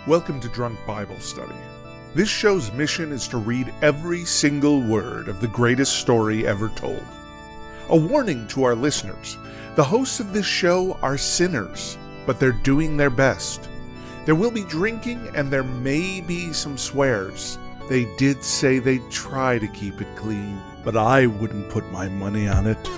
Welcome to Drunk Bible Study. This show's mission is to read every single word of the greatest story ever told. A warning to our listeners, the hosts of this show are sinners, but they're doing their best. There will be drinking and there may be some swears. They did say they'd try to keep it clean, but I wouldn't put my money on it.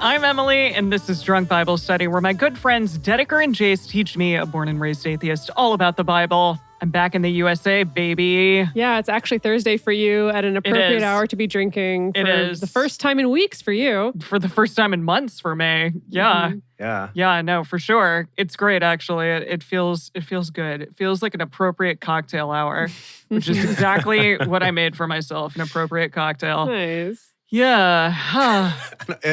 I'm Emily, and this is Drunk Bible Study, where my good friends Dedeker and Jace teach me, a born and raised atheist, all about the Bible. I'm back in the USA, baby. Yeah, it's actually Thursday for you at an appropriate hour to be drinking. It is. The first time in weeks for you. For the first time in months for me. Yeah. Mm-hmm. Yeah, no, for sure. It's great, actually. It feels good. It feels like an appropriate cocktail hour, which is exactly what I made for myself, an appropriate cocktail. Nice. Yeah.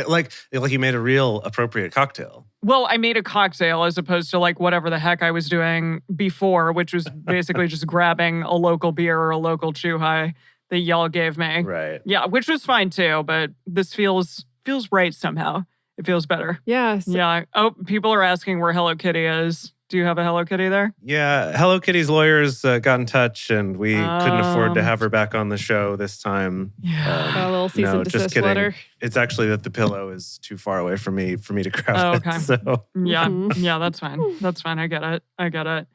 like you made a real appropriate cocktail. Well, I made a cocktail as opposed to like whatever the heck I was doing before, which was basically just grabbing a local beer or a local Chuhai that y'all gave me. Right. Yeah, which was fine too, but this feels right somehow. It feels better. Yes. Yeah. Oh, people are asking where Hello Kitty is. Do you have a Hello Kitty there? Yeah, Hello Kitty's lawyers got in touch, and we couldn't afford to have her back on the show this time. Yeah. A little cease and desist letter. It's actually that the pillow is too far away from me to grab okay. it. So. Yeah, that's fine. That's fine. I get it.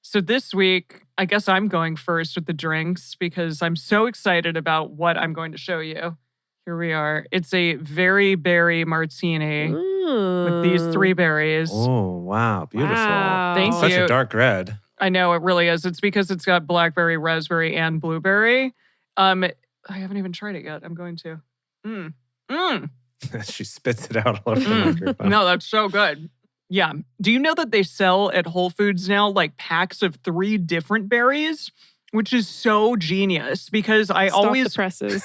So this week, I guess I'm going first with the drinks because I'm so excited about what I'm going to show you. Here we are. It's a very berry martini with these 3 berries. Oh, wow. Beautiful. Wow. Thank Such you. a dark red. I know, it really is. It's because it's got blackberry, raspberry, and blueberry. I haven't even tried it yet. I'm going to. She spits it out all over the microphone. No, that's so good. Yeah. Do you know that they sell at Whole Foods now like packs of 3 different berries? Which is so genius because I Stop always... the presses.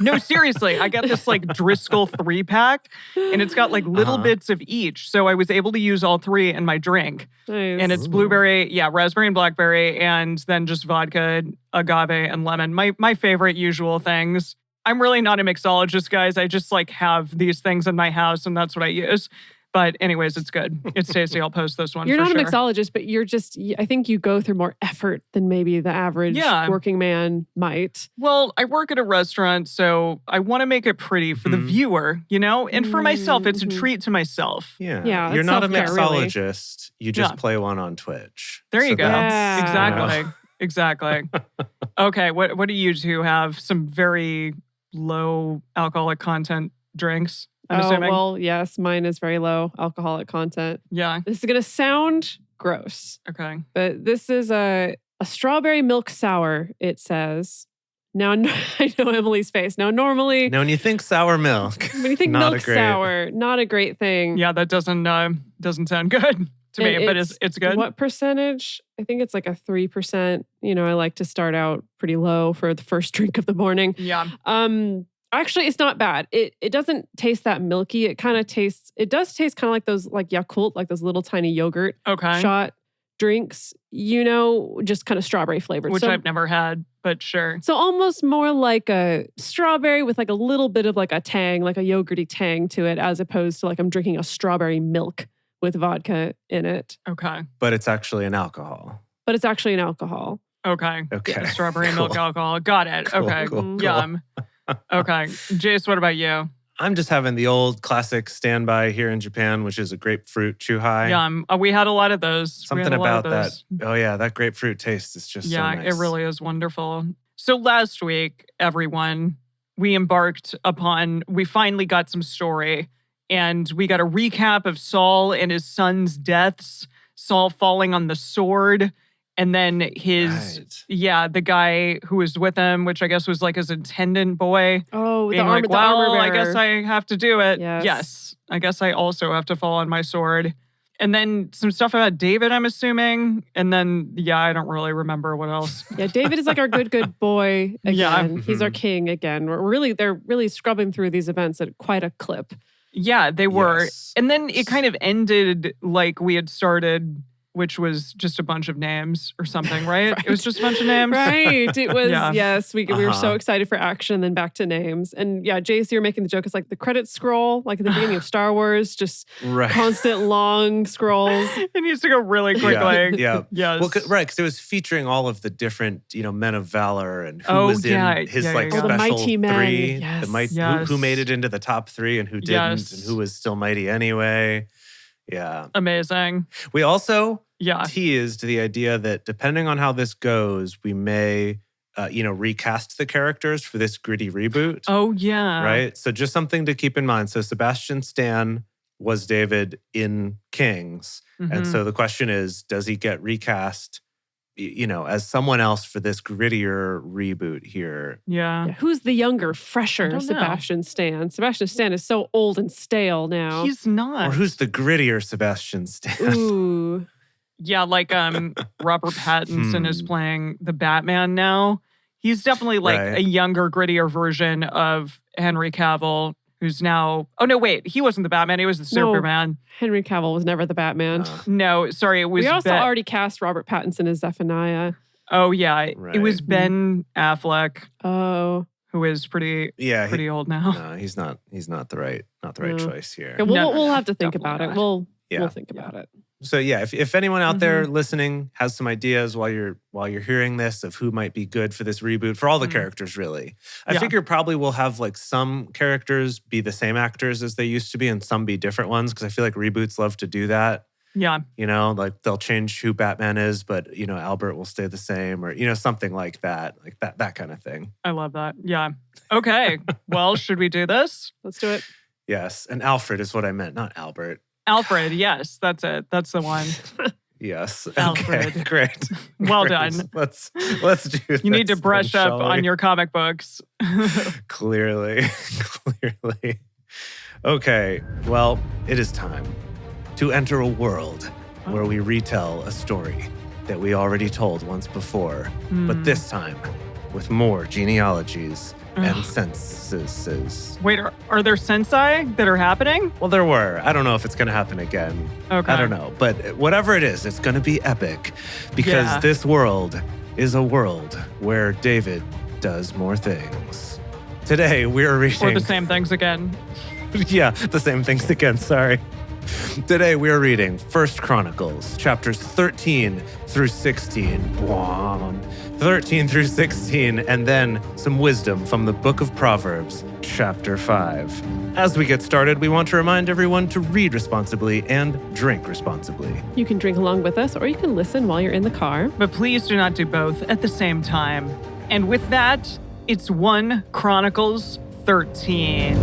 No, seriously. I got this like Driscoll 3-pack and it's got like little bits of each. So I was able to use all 3 in my drink. Nice. And it's blueberry, raspberry and blackberry, and then just vodka, agave, and lemon. My favorite usual things. I'm really not a mixologist, guys. I just like have these things in my house and that's what I use. But anyways, it's good. It's tasty. I'll post this one You're for not sure. a mixologist, but I think you go through more effort than maybe the average working man might. Well, I work at a restaurant, so I want to make it pretty for the viewer, you know? And for myself, it's a treat to myself. Yeah, You're not a self-care, mixologist. You just play one on Twitch. There you go. Yeah. Exactly. Okay, what do you two have? Some very low alcoholic content drinks, I'm assuming? Well, yes, mine is very low alcoholic content. Yeah. This is going to sound gross. Okay. But this is a strawberry milk sour, it says. Now, I know Emily's face. Now, normally... Now, when you think sour milk... When you think milk sour, not a great thing. Yeah, that doesn't sound good to me, but it's good. What percentage? I think it's like a 3%. You know, I like to start out pretty low for the first drink of the morning. Yeah. Actually, it's not bad. It doesn't taste that milky. It does taste kind of like those like Yakult, like those little tiny yogurt shot drinks, you know, just kind of strawberry flavored. Which I've never had, but sure. So almost more like a strawberry with like a little bit of like a tang, like a yogurty tang to it, as opposed to like I'm drinking a strawberry milk with vodka in it. Okay. But it's actually an alcohol. Okay. Okay. Strawberry milk alcohol. Got it. Okay. Cool. Yum. Okay. Jace, what about you? I'm just having the old classic standby here in Japan, which is a grapefruit chuhai. Yum. We had a lot of those. Something about that. Oh, yeah. That grapefruit taste is just so nice. It really is wonderful. So last week, everyone, we finally got some story. And we got a recap of Saul and his son's deaths. Saul falling on the sword. And then the guy who was with him, which I guess was like his attendant boy. Oh, being the armor bearer. I guess I have to do it. Yes. I guess I also have to fall on my sword. And then some stuff about David, I'm assuming. And then, I don't really remember what else. Yeah, David is like our good boy again. Yeah. He's our king again. They're really scrubbing through these events at quite a clip. Yeah, they were. Yes. And then it kind of ended like we had started, which was just a bunch of names or something, right? Right. It was just a bunch of names. Right. It was, Yeah. yes, we were so excited for action, then back to names. And yeah, Jace, you're making the joke. It's like the credits scroll, like at the beginning of Star Wars, just constant long scrolls. It needs to go really quickly. Yeah. Yes. Well, right, because it was featuring all of the different, men of valor and who was in his yeah. special the mighty men. three. Yes. Who made it into the top three and who didn't and who was still mighty anyway. Yeah. Amazing. We also teased the idea that depending on how this goes, we may, recast the characters for this gritty reboot. Oh, yeah. Right? So just something to keep in mind. So Sebastian Stan was David in Kings. Mm-hmm. And so the question is, does he get recast, as someone else for this grittier reboot here? Yeah. Who's the younger, fresher Sebastian Stan? Sebastian Stan is so old and stale now. He's not. Or who's the grittier Sebastian Stan? Ooh. Yeah, like Robert Pattinson is playing the Batman now. He's definitely like a younger, grittier version of Henry Cavill, who's now... Oh, no, wait. He wasn't the Batman. He was the Superman. Henry Cavill was never the Batman. No, sorry. It was We also already cast Robert Pattinson as Zephaniah. Oh, yeah. Right. It was Ben Affleck. Oh. Who is pretty old now. No, he's not the right choice here. Okay, we'll have to think about it. We'll think about it. So yeah, if anyone out there listening has some ideas while you're hearing this of who might be good for this reboot, for all the characters really, I figure probably we'll have like some characters be the same actors as they used to be and some be different ones, because I feel like reboots love to do that. Yeah. Like they'll change who Batman is, but Albert will stay the same, or something like that kind of thing. I love that. Yeah. Okay. Well, should we do this? Let's do it. Yes, and Alfred is what I meant, not Albert. Alfred, yes, that's it. That's the one. Yes. Alfred. Okay, great. Well Great. done. Let's do this. You need to brush then, up shall on we? your comic books. Clearly. Okay, well, it is time to enter a world where we retell a story that we already told once before, but this time with more genealogies and censuses. Wait, are there censi that are happening? Well, there were. I don't know if it's going to happen again. Okay. I don't know. But whatever it is, it's going to be epic because this world is a world where David does more things. Today, we're reading... Or the same things again. Yeah, the same things again. Sorry. Today, we're reading 1 Chronicles, chapters 13 through 16. 13 through 16, and then some wisdom from the book of Proverbs, chapter 5. As we get started, we want to remind everyone to read responsibly and drink responsibly. You can drink along with us, or you can listen while you're in the car. But please do not do both at the same time. And with that, it's 1 Chronicles 13.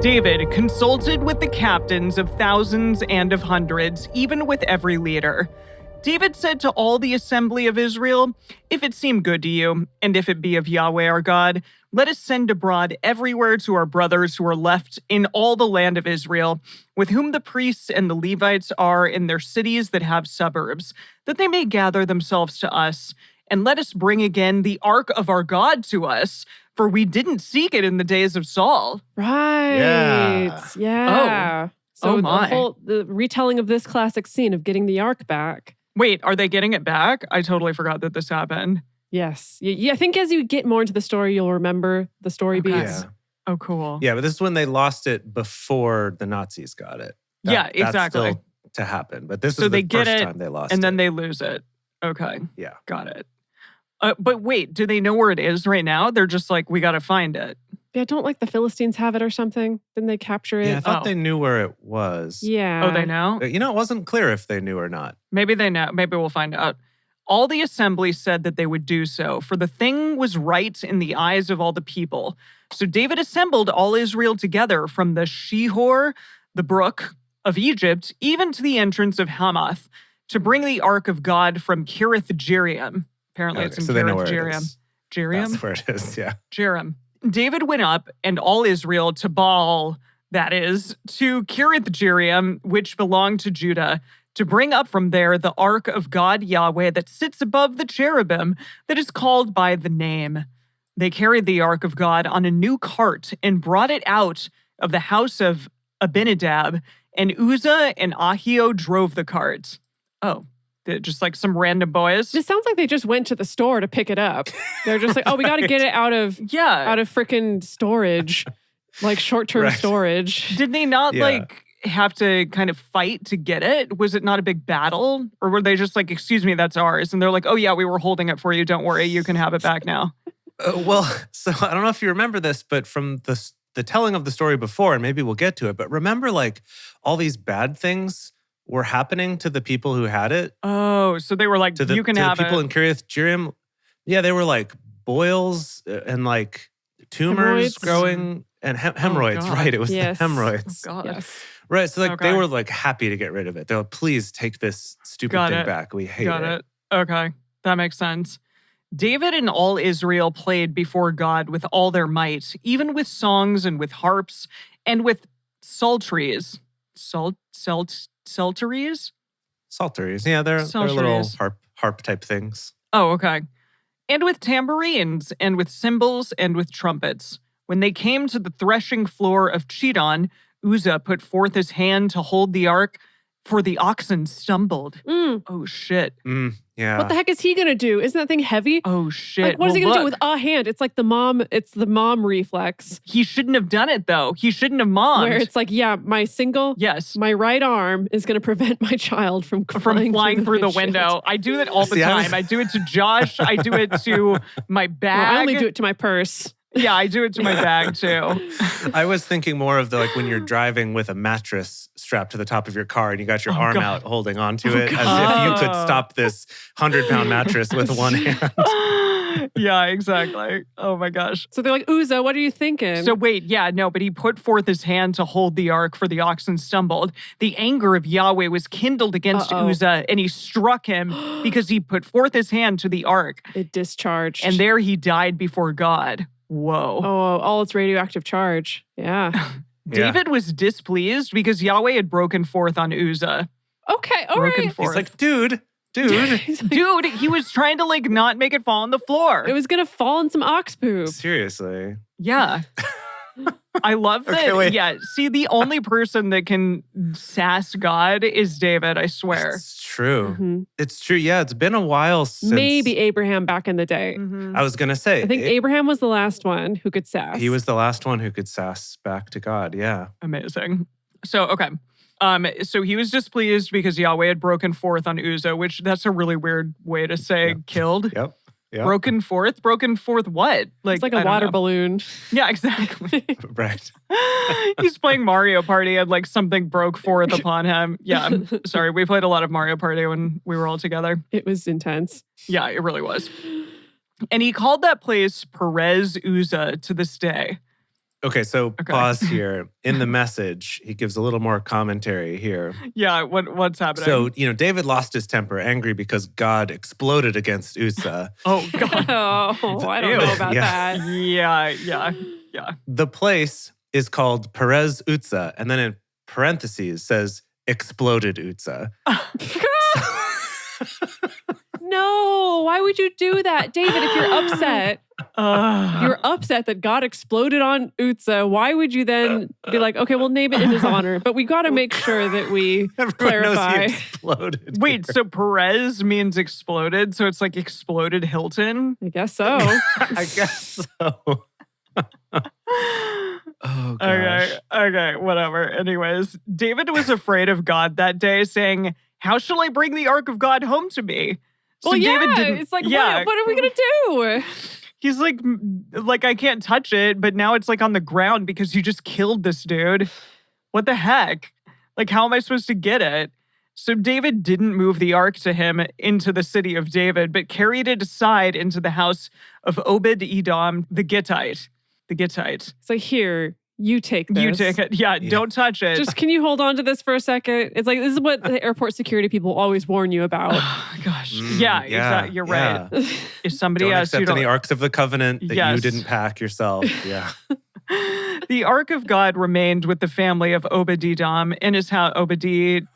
David consulted with the captains of thousands and of hundreds, even with every leader. David said to all the assembly of Israel, "If it seem good to you, and if it be of Yahweh our God, let us send abroad everywhere to our brothers who are left in all the land of Israel, with whom the priests and the Levites are in their cities that have suburbs, that they may gather themselves to us. And let us bring again the ark of our God to us, for we didn't seek it in the days of Saul." Right. Yeah. So the retelling of this classic scene of getting the ark back. Wait, are they getting it back? I totally forgot that this happened. Yes. Yeah, I think as you get more into the story, you'll remember the story beats. Yeah. Oh, cool. Yeah, but this is when they lost it before the Nazis got it. Yeah, exactly. That's still to happen. But this So is they the get first it, time they lost it. and then they lose it. Okay. Yeah. Got it. But wait, do they know where it is right now? They're just like, we got to find it. Yeah, don't like the Philistines have it or something? Didn't they capture it? Yeah, I thought they knew where it was. Yeah. Oh, they know? But, it wasn't clear if they knew or not. Maybe they know. Maybe we'll find out. All the assembly said that they would do so, for the thing was right in the eyes of all the people. So David assembled all Israel together from the Shihor, the brook of Egypt, even to the entrance of Hamath, to bring the ark of God from Kirith Jearim. Apparently it's in so they know Kirith where it Jearim. is. Jearim? That's where it is, yeah. Jearim. David went up and all Israel to Baal, that is, to Kiriath-jearim, which belonged to Judah, to bring up from there the ark of God Yahweh that sits above the cherubim that is called by the name. They carried the ark of God on a new cart and brought it out of the house of Abinadab, and Uzzah and Ahio drove the cart. Oh, just like some random boys. This sounds like they just went to the store to pick it up. They're just like, oh, we got to get it out of freaking storage, like short-term storage. Did they not have to kind of fight to get it? Was it not a big battle? Or were they just like, excuse me, that's ours? And they're like, oh yeah, we were holding it for you. Don't worry, you can have it back now. Well, so I don't know if you remember this, but from the telling of the story before, and maybe we'll get to it, but remember like all these bad things were happening to the people who had it. Oh, so they were like, you can have it. To the people in Kiriath-jearim. Yeah, they were like boils and like tumors growing and hemorrhoids. Right, it was the hemorrhoids. Oh, God. Yes. Right, so like they were like happy to get rid of it. They're like, please take this stupid thing back. We hate it. Okay, that makes sense. David and all Israel played before God with all their might, even with songs and with harps and with psalteries. Psalteries? Psalteries. Yeah, they're little harp type things. Oh, okay. And with tambourines and with cymbals and with trumpets. When they came to the threshing floor of Chidon, Uzzah put forth his hand to hold the ark, for the oxen stumbled. Oh, shit. Yeah. What the heck is he going to do? Isn't that thing heavy? Oh, shit. Like, what is he going to do with a hand? It's like the mom reflex. He shouldn't have done it, though. He shouldn't have mommed. Where it's like, my right arm is going to prevent my child from flying through the window. I do that all the time. I do it to Josh. I do it to my bag. Well, I only do it to my purse. Yeah, I do it to my bag too. I was thinking more of like when you're driving with a mattress strapped to the top of your car and you got your arm out holding onto it as if you could stop this 100-pound mattress with one hand. Yeah, exactly. Oh my gosh. So they're like, Uzzah, what are you thinking? So wait, but he put forth his hand to hold the ark, for the oxen stumbled. The anger of Yahweh was kindled against Uzzah, and he struck him because he put forth his hand to the ark. It discharged. And there he died before God. Whoa. Oh, all its radioactive charge. Yeah. David was displeased because Yahweh had broken forth on Uzzah. Okay, all right. He's like, dude. Dude, he was trying to like not make it fall on the floor. It was going to fall in some ox poop. Seriously. Yeah. I love that. Okay, wait. Yeah. See, the only person that can sass God is David, I swear. It's true. Mm-hmm. It's true. Yeah, it's been a while since. Maybe Abraham back in the day. Mm-hmm. I was going to say. I think Abraham was the last one who could sass. He was the last one who could sass back to God. Yeah. Amazing. So, okay. So he was displeased because Yahweh had broken forth on Uzzah, which that's a really weird way to say killed. Yep. Broken forth what? It's like a water balloon. Yeah, exactly. Right. He's playing Mario Party and like something broke forth upon him. Yeah, sorry. We played a lot of Mario Party when we were all together. It was intense. Yeah, it really was. And he called that place Perez Uzzah to this day. Okay, so pause here. In the message, he gives a little more commentary here. Yeah, what's happening? So, David lost his temper, angry because God exploded against Uzzah. Oh, God. I don't know about that. Yeah. The place is called Perez Uzzah, and then in parentheses says exploded Uzzah. No, why would you do that? David, if you're upset that God exploded on Uzzah, why would you then be like, okay, we'll name it in his honor, but we got to make sure that we clarify. Exploded. Wait, so Perez means exploded, so it's like exploded Hilton? I guess so. I guess so. Oh, gosh. Okay, whatever. Anyways, David was afraid of God that day, saying, how shall I bring the ark of God home to me? So well, David didn't, it's like, what are we going to do? He's like, I can't touch it, but now it's like on the ground because you just killed this dude. What the heck? Like, how am I supposed to get it? So David didn't move the ark to him into the city of David, but carried it aside into the house of Obed-Edom, the Gittite. So here, You take this. You take it. Yeah, don't touch it. Just can you hold on to this for a second? It's like, this is what the airport security people always warn you about. Oh, gosh. Exactly. You're right. If somebody don't asks you accept any Arks of the Covenant that you didn't pack yourself. Yeah. The Ark of God remained with the family of Obed-Edom in his house. Obed-Edom.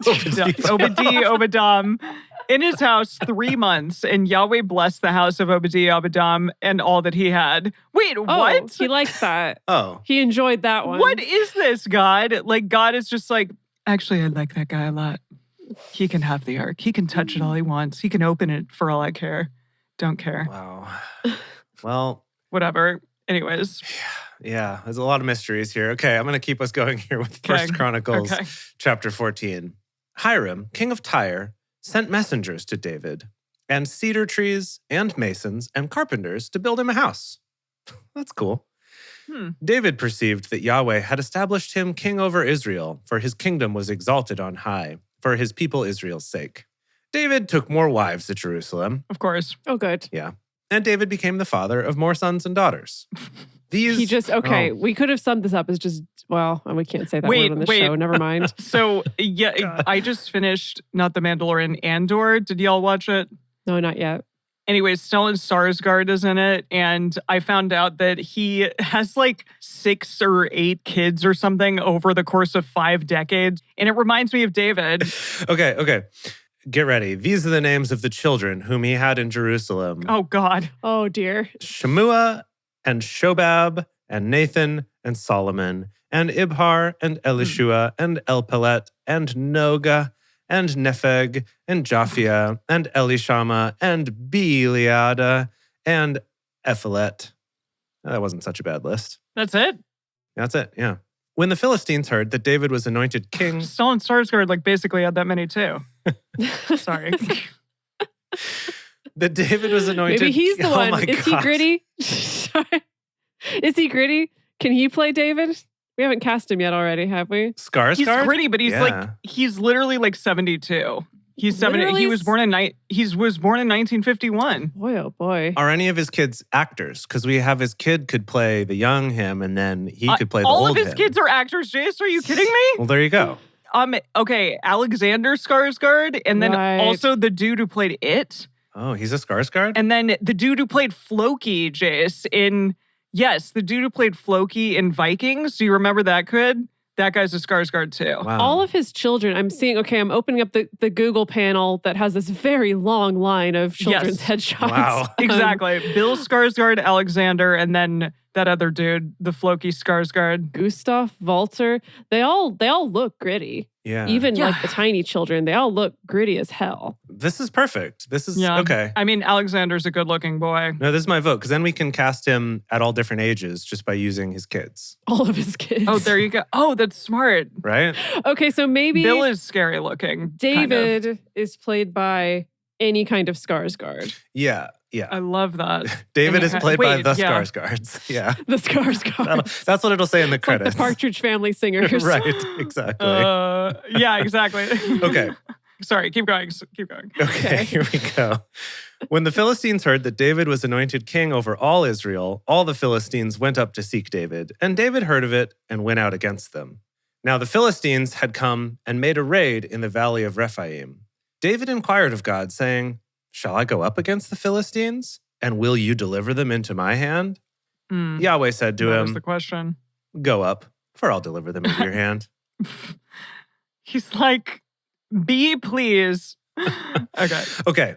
In his house 3 months, and Yahweh blessed the house of Obed-Edom and all that he had. Wait, what? He liked that. Oh. He enjoyed that one. What is this, God? Like, God is just like, actually, I like that guy a lot. He can have the ark. He can touch it all he wants. He can open it for all I care. Don't care. Wow. Well. Whatever. Anyways. Yeah, there's a lot of mysteries here. Okay, I'm going to keep us going here with First Chronicles chapter 14. Hiram, king of Tyre, sent messengers to David, and cedar trees, and masons, and carpenters to build him a house. That's cool. David perceived that Yahweh had established him king over Israel, for his kingdom was exalted on high, for his people Israel's sake. David took more wives at Jerusalem. Of course. Oh, good. Yeah. And David became the father of more sons and daughters. We could have summed this up as just, well, we can't say that word on the show. Never mind. So, I just finished not The Mandalorian, Andor. Did y'all watch it? No, not yet. Anyways, Stellan Skarsgård is in it, and I found out that he has like 6 or 8 kids or something over the course of 5 decades, and it reminds me of David. Okay. Get ready. These are the names of the children whom he had in Jerusalem. Oh, God. Oh, dear. Shemua and Shobab and Nathan and Solomon and Ibhar and Elishua and Elpelet and Noga and Nepheg and Japhia and Elishama and Beeliada and Ephelet. That wasn't such a bad list. That's it? That's it, yeah. When the Philistines heard that David was anointed king... Stellan Skarsgård basically had that many too. Sorry. That David was anointed... Maybe he's the one. Is he gritty? Sorry. Is he gritty? Can he play David? We haven't cast him yet already, have we? Skarsgård? He's gritty, but he's literally like 72. He's 70. He was born in 1951. Boy, oh boy. Are any of his kids actors? Because we have his kid could play the young him, and then he could play the old him. All of his kids are actors, Jace. Are you kidding me? Well, there you go. Okay, Alexander Skarsgård, and then also the dude who played It. Oh, he's a Skarsgård? And then the dude who played Floki, Jace, the dude who played Floki in Vikings. Do you remember that kid? That guy's a Skarsgård too. Wow. All of his children, I'm opening up the Google panel that has this very long line of children's headshots. Wow. Exactly. Bill Skarsgård, Alexander, and then that other dude, the Floki Skarsgård. Gustav, Walter. They all look gritty. Yeah. Even like the tiny children, they all look gritty as hell. This is perfect. This is okay. I mean, Alexander's a good-looking boy. No, this is my vote, because then we can cast him at all different ages just by using his kids. All of his kids. Oh, there you go. Oh, that's smart. Right? Okay, so maybe Bill is scary looking. David is played by any kind of Skarsgård. Yeah. I love that. David is played by the Skarsgårds. Yeah. The Skarsgårds. That's what it'll say in the credits. Like the Partridge Family singers. Right, exactly. Yeah, exactly. Okay. Sorry, keep going. Okay, here we go. When the Philistines heard that David was anointed king over all Israel, all the Philistines went up to seek David, and David heard of it and went out against them. Now the Philistines had come and made a raid in the valley of Rephaim. David inquired of God, saying, "Shall I go up against the Philistines? And will you deliver them into my hand?" Yahweh said to him, That's the question. "Go up, for I'll deliver them into your hand." He's like, "Be please." Okay.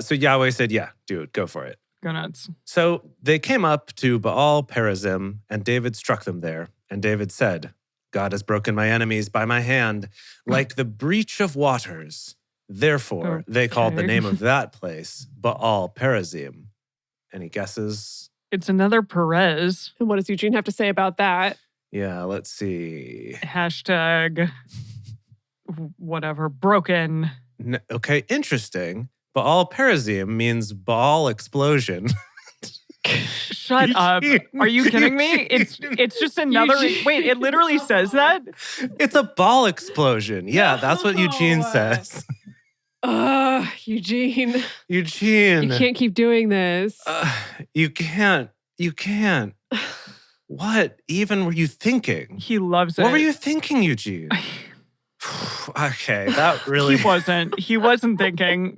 So Yahweh said, "Yeah, do it. Go for it." Go nuts. So they came up to Baal Perazim, and David struck them there. And David said, "God has broken my enemies by my hand, like the breach of waters." Therefore, they called the name of that place Baal Perazim. Any guesses? It's another Perez. And what does Eugene have to say about that? Yeah, let's see. Hashtag whatever, broken. Okay, interesting. Baal Perazim means Baal explosion. Shut up. Are you kidding me? It's just another... Wait, it literally says that? It's a ball explosion. Yeah, that's what Eugene says. Eugene. You can't keep doing this. You can't. What even were you thinking? He loves it. What were you thinking, Eugene? Okay, that really... He wasn't thinking.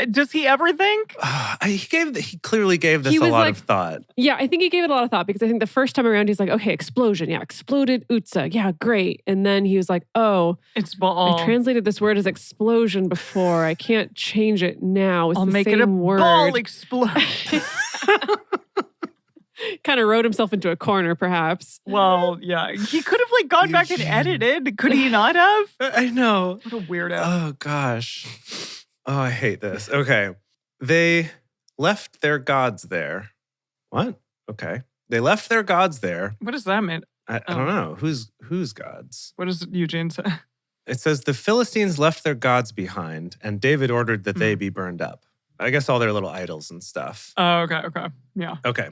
Does he ever think? He clearly gave this a lot of thought. Yeah, I think he gave it a lot of thought because I think the first time around he's like, okay, explosion. Yeah, exploded Utsa. Yeah, great. And then he was like, oh, it's ball. I translated this word as explosion before. I can't change it now. I'll make it a word. Ball explosion. Kind of wrote himself into a corner, perhaps. Well, yeah. He could have gone back and edited. Could he not have? I know. What a weirdo. Oh, gosh. Oh, I hate this. Okay. They left their gods there. What? Okay. They left their gods there. What does that mean? I don't know. Whose gods? What does Eugene say? It says the Philistines left their gods behind, and David ordered that they be burned up. I guess all their little idols and stuff. Oh, okay. Yeah. Okay.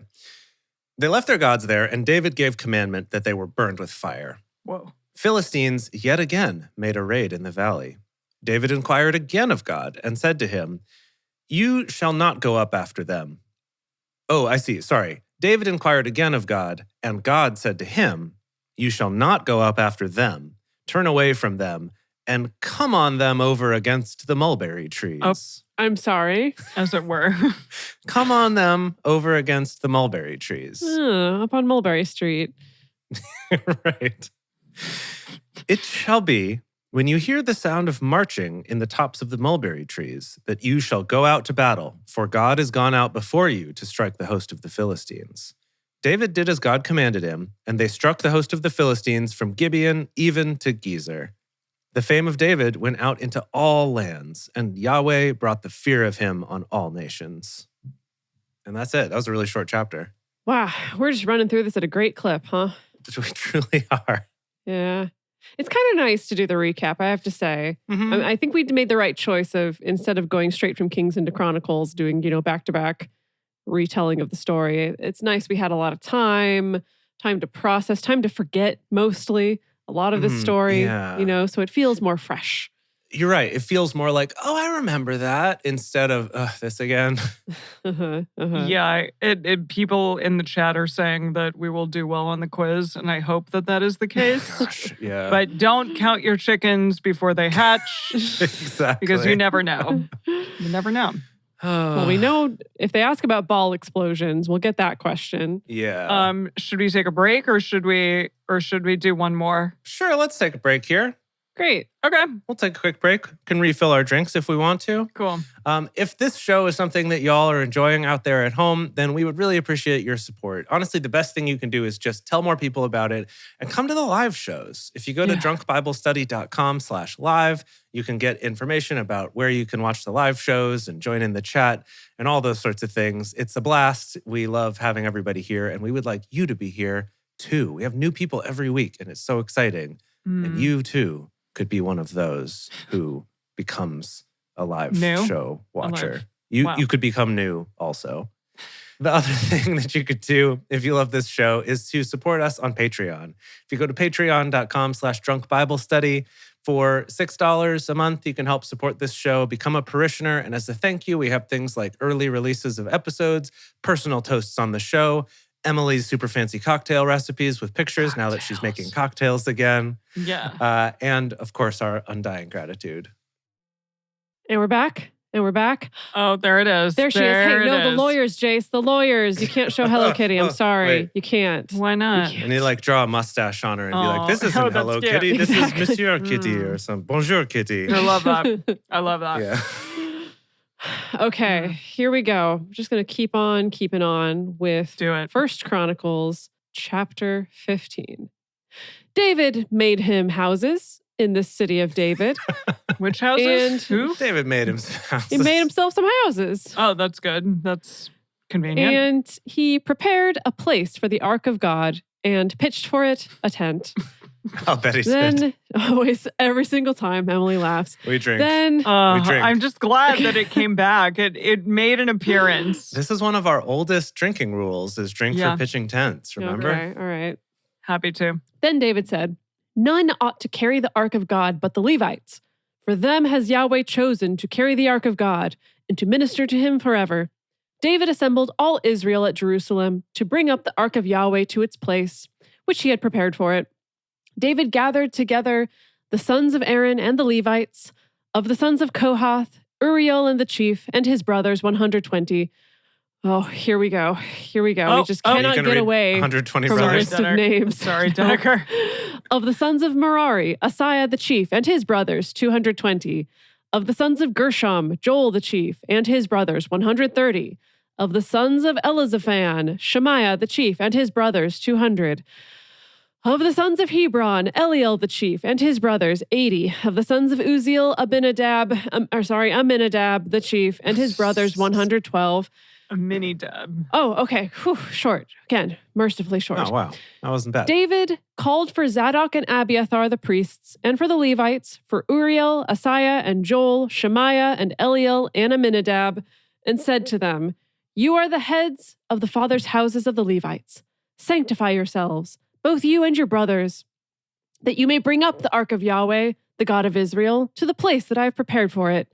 They left their gods there, and David gave commandment that they were burned with fire. Whoa. Philistines yet again made a raid in the valley. David inquired again of God and said to him, "You shall not go up after them." Oh, I see. Sorry. David inquired again of God, and God said to him, "You shall not go up after them. Turn away from them, and come on them over against the mulberry trees." Oh. I'm sorry. As it were. Come on them over against the mulberry trees. Up on Mulberry Street. Right. It shall be, when you hear the sound of marching in the tops of the mulberry trees, that you shall go out to battle, for God is gone out before you to strike the host of the Philistines. David did as God commanded him, and they struck the host of the Philistines from Gibeon even to Gezer. The fame of David went out into all lands, and Yahweh brought the fear of him on all nations. And that's it. That was a really short chapter. Wow, we're just running through this at a great clip, huh? We truly are. Yeah. It's kind of nice to do the recap, I have to say. Mm-hmm. I think we made the right choice of, instead of going straight from Kings into Chronicles, doing, back-to-back retelling of the story. It's nice we had a lot of time to process, time to forget mostly a lot of this story, so it feels more fresh. You're right. It feels more like, oh, I remember that, instead of this again. Yeah, people in the chat are saying that we will do well on the quiz, and I hope that is the case. Gosh, yeah. But don't count your chickens before they hatch. Exactly. Because you never know. You never know. Well, we know if they ask about ball explosions, we'll get that question. Yeah. Should we take a break or should we do one more? Sure, let's take a break here. Great. Okay. We'll take a quick break. Can refill our drinks if we want to. Cool. If this show is something that y'all are enjoying out there at home, then we would really appreciate your support. Honestly, the best thing you can do is just tell more people about it and come to the live shows. If you go to drunkbiblestudy.com/live, you can get information about where you can watch the live shows and join in the chat and all those sorts of things. It's a blast. We love having everybody here, and we would like you to be here too. We have new people every week, and it's so exciting. And you too could be one of those who becomes a live show watcher. You could become new also. The other thing that you could do if you love this show is to support us on Patreon. If you go to patreon.com/drunkbiblestudy, for $6 a month, you can help support this show, become a parishioner, and as a thank you, we have things like early releases of episodes, personal toasts on the show, Emily's super fancy cocktail recipes with pictures now that she's making cocktails again. Yeah. And of course, our undying gratitude. And we're back. Oh, there it is. There she is. Hey, no, the lawyers, Jace. The lawyers. You can't show Hello Kitty. I'm sorry. Wait. You can't. Why not? And you draw a mustache on her and be like, this isn't Hello cute. Kitty. This Exactly. is Monsieur Kitty or some Bonjour Kitty. I love that. Yeah. Okay, here we go. I'm just going to keep on keeping on with Do it. 1 Chronicles chapter 15. David made him houses in the city of David. Which houses? And who? David made him houses. He made himself some houses. Oh, that's good. That's convenient. And he prepared a place for the ark of God and pitched for it a tent. I'll bet he did. Then, always, every single time, Emily laughs. We drink. Then, We drink. I'm just glad that it came back. It made an appearance. This is one of our oldest drinking rules is drink for pitching tents, remember? Okay, all right. Happy to. Then David said, "None ought to carry the ark of God but the Levites. For them has Yahweh chosen to carry the ark of God and to minister to him forever. David assembled all Israel at Jerusalem to bring up the ark of Yahweh to its place, which he had prepared for it. David gathered together the sons of Aaron and the Levites, of the sons of Kohath, Uriel and the chief, and his brothers, 120. Oh, here we go. We just cannot get away 120 from brothers. a list of names. Sorry, Dedeker. Of the sons of Merari, Asaiah the chief, and his brothers, 220. Of the sons of Gershom, Joel the chief, and his brothers, 130. Of the sons of Elizaphan, Shemaiah the chief, and his brothers, 200. Of the sons of Hebron, Eliel the chief, and his brothers, 80. Of the sons of Uziel, Aminadab the chief, and his brothers, 112. Aminadab. Oh, okay. Whew, short. Again, mercifully short. Oh, wow. That wasn't bad. David called for Zadok and Abiathar the priests, and for the Levites, for Uriel, Asaiah, and Joel, Shemaiah, and Eliel, and Aminadab, and said to them, "You are the heads of the fathers' houses of the Levites. Sanctify yourselves, both you and your brothers, that you may bring up the ark of Yahweh, the God of Israel, to the place that I have prepared for it.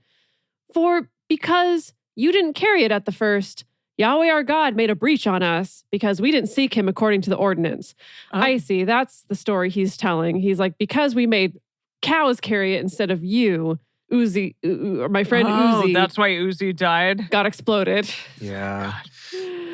For because you didn't carry it at the first, Yahweh our God made a breach on us because we didn't seek him according to the ordinance." Oh. I see. That's the story he's telling. He's like, because we made cows carry it instead of you, Uzi, or my friend Uzi. That's why Uzi died. Got exploded. Yeah.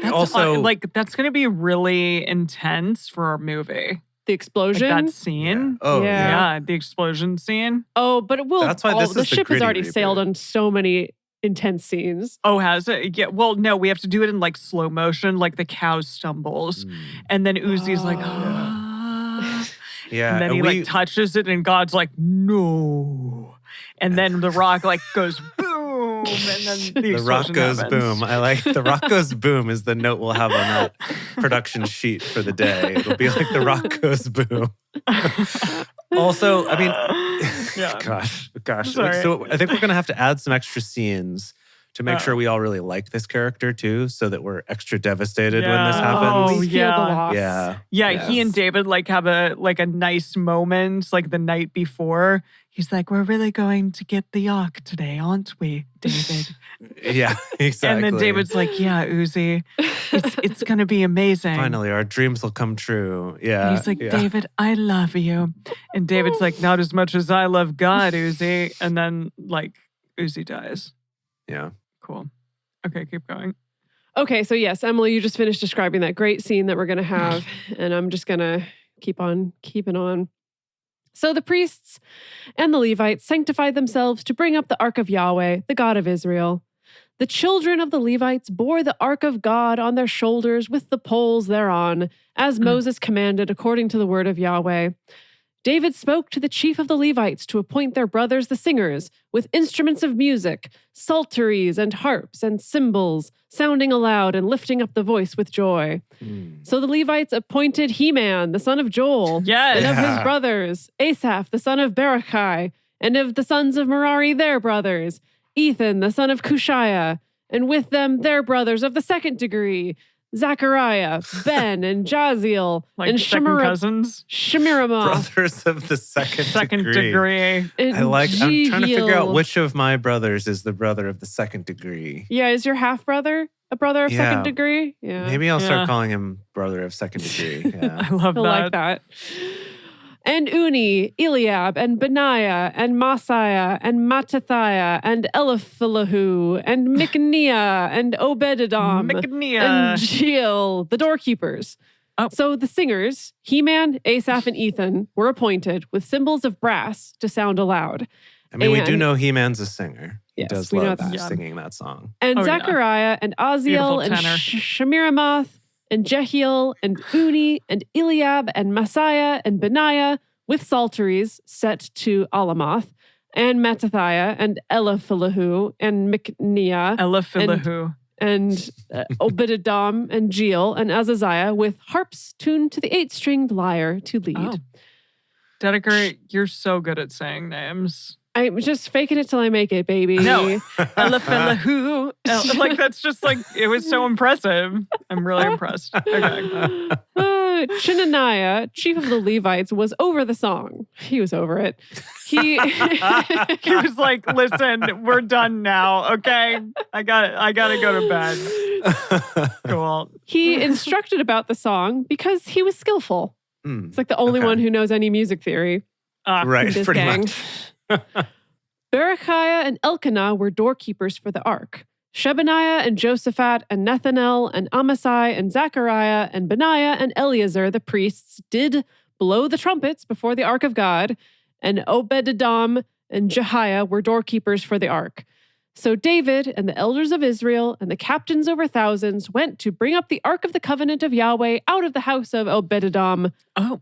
That's Also, that's going to be really intense for our movie. The Like explosion. that scene. Oh, Yeah. Yeah, the explosion scene. Oh, but it will. That's why this the is the ship has gritty already reboot. sailed on so many intense scenes. Oh, has it? Yeah. Well, no, we have to do it in like slow motion, like the cow stumbles. And then Uzi's like, Yeah. and then he like touches it and God's like, no. And then the rock like goes boom. And then the rock explosion goes happens. boom. I like the rock goes boom is the note we'll have on that production sheet for the day. It'll be like the rock goes boom. Also, I mean, Yeah. gosh. Sorry. So I think we're going to have to add some extra scenes to make sure we all really like this character too, so that we're extra devastated when this Yeah. happens. We feel the loss. Yeah. Yeah, Yes. he and David like have a nice moment like the night before. He's like, "We're really going to get the ark today, aren't we, David?" Yeah, exactly. And then David's like, "Yeah, Uzi, it's gonna be amazing." Finally, our dreams will come true. Yeah. And he's like, yeah. "David, I love you," and David's like, "Not as much as I love God, Uzi." And then like Uzi dies. Yeah. Cool. Okay, keep going. Okay, so yes, Emily, you just finished describing that great scene that we're going to have, and I'm just going to keep on keeping on. So the priests and the Levites sanctified themselves to bring up the ark of Yahweh, the God of Israel. The children of the Levites bore the ark of God on their shoulders with the poles thereon, as Moses commanded according to the word of Yahweh. David spoke to the chief of the Levites to appoint their brothers the singers, with instruments of music, psalteries and harps and cymbals, sounding aloud and lifting up the voice with joy. So the Levites appointed Heman, the son of Joel, Yes. and of his Yeah. brothers, Asaph, the son of Berechiah, and of the sons of Merari, their brothers, Ethan, the son of Cushiah, and with them their brothers of the second degree, Zechariah, Ben, and Jaziel, Like and second cousins. Shemiramoth, Brothers of the second Degree. and I'm trying to figure out Jehiel. which of my brothers is the brother of the second degree. Yeah, is your half brother a brother of Yeah. second degree? Yeah. Maybe I'll Yeah. start calling him brother of second degree. Yeah. I love I that. like that. And Uni, Eliab, and Benaiah, and Masiah, and Mattathiah, and Eliphalahu, and Micaniah, and Obed-Edom, Micaniah. and Jeiel, the doorkeepers. Oh. So the singers, Heman, Asaph, and Ethan, were appointed with cymbals of brass to sound aloud. I mean, we do And- know He-Man's a singer. He Yes, does we know love that. Yeah. singing that song. And Oh, yeah. Zechariah, and Aziel, Beautiful and tenor. Shemiramoth, and Jehiel, and Uni, and Eliab, and Masiah, and Benaiah, with psalteries set to Alamoth, and Mattathiah, and Eliphalahu, and Micaniah, Eliphalahu. and Obed-Edom, and Jeiel, and Azaziah, with harps tuned to the 8-stringed lyre to lead. Oh. Dedeker, you're so good at saying names. I'm just faking it till I make it, baby. No. Eliphalahu. Like, that's just like, it was so impressive. I'm really impressed. Okay. Chinaniah, chief of the Levites, was over the song. He was over it. He He was like, listen, we're done now, okay? I gotta go to bed. Cool. He instructed about the song because he was skillful. It's like the only one who knows any music theory. Right, this pretty gang. much. Berechiah and Elkanah were doorkeepers for the ark. Shebaniah and Josaphat and Nethanel and Amasai and Zechariah and Benaiah and Eleazar, the priests, did blow the trumpets before the ark of God, and Obed-Edom and Jehiah were doorkeepers for the ark. So David and the elders of Israel and the captains over thousands went to bring up the ark of the covenant of Yahweh out of the house of Obed-Edom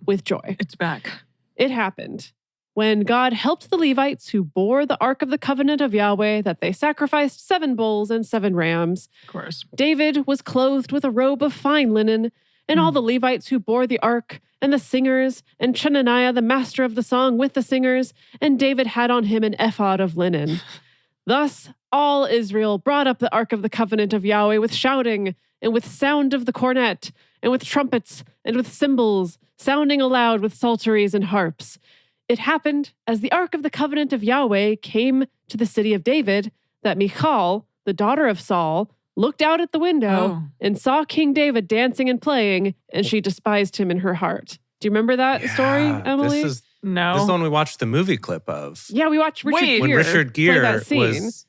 with joy. It's back. It happened when God helped the Levites who bore the ark of the covenant of Yahweh that they sacrificed 7 bulls and 7 rams. Of course. David was clothed with a robe of fine linen, and all the Levites who bore the ark, and the singers, and Chenaniah the master of the song with the singers, and David had on him an ephod of linen. Thus all Israel brought up the ark of the covenant of Yahweh with shouting, and with sound of the cornet, and with trumpets, and with cymbals, sounding aloud with psalteries and harps. It happened, as the ark of the covenant of Yahweh came to the city of David, that Michal, the daughter of Saul, looked out at the window and saw King David dancing and playing, and she despised him in her heart. Do you remember that story, Emily? No. This is the one we watched the movie clip of. Yeah, we watched Richard Gere. When Richard Gere that scene. was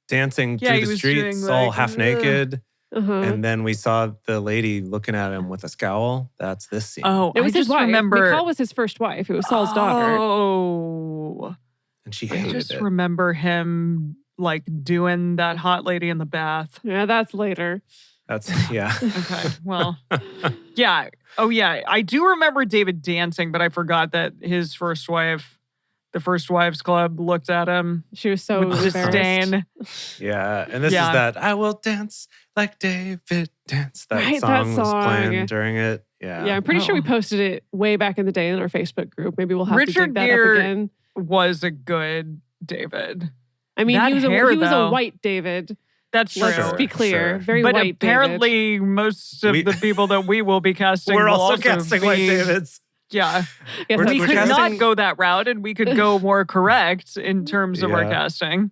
dancing through the streets, all half naked. And then we saw the lady looking at him with a scowl. That's this scene. Oh, it was his wife. Remember... Michal was his first wife. It was Saul's daughter. Oh. And she hated it. I just remember him like doing that hot lady in the bath. Yeah, that's later. That's, yeah. Okay, well, yeah. Oh, yeah. I do remember David dancing, but I forgot that his first wife, the First Wives Club, looked at him. She was so with disdain. Yeah, and this is that I will dance like David dance. That song was playing during it. Yeah. Yeah, I'm pretty sure we posted it way back in the day in our Facebook group. Maybe we'll have to dig that up again. Was a good David. I mean, he was a white David. That's true. Let's be clear. Sure. Very but white apparently David. most of the people that we will be casting we're will also casting white Davids. Yeah. Yes, we could not go that route, and we could go more correct in terms of our casting.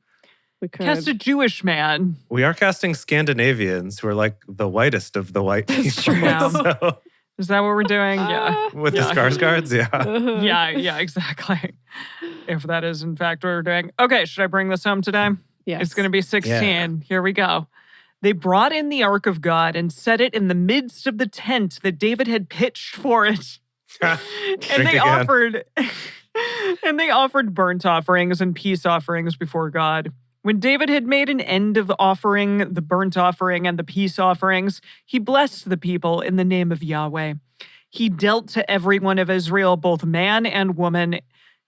We could. Cast a Jewish man. We are casting Scandinavians who are like the whitest of the white people. So. Is that what we're doing? Yeah. With the Skarsgårds? Yeah. Yeah, exactly. If that is in fact what we're doing. Okay, should I bring this home today? Yes. It's going to be 16. Yeah. Here we go. They brought in the ark of God and set it in the midst of the tent that David had pitched for it. and they offered burnt offerings and peace offerings before God. When David had made an end of offering the burnt offering and the peace offerings, he blessed the people in the name of Yahweh. He dealt to every one of Israel, both man and woman,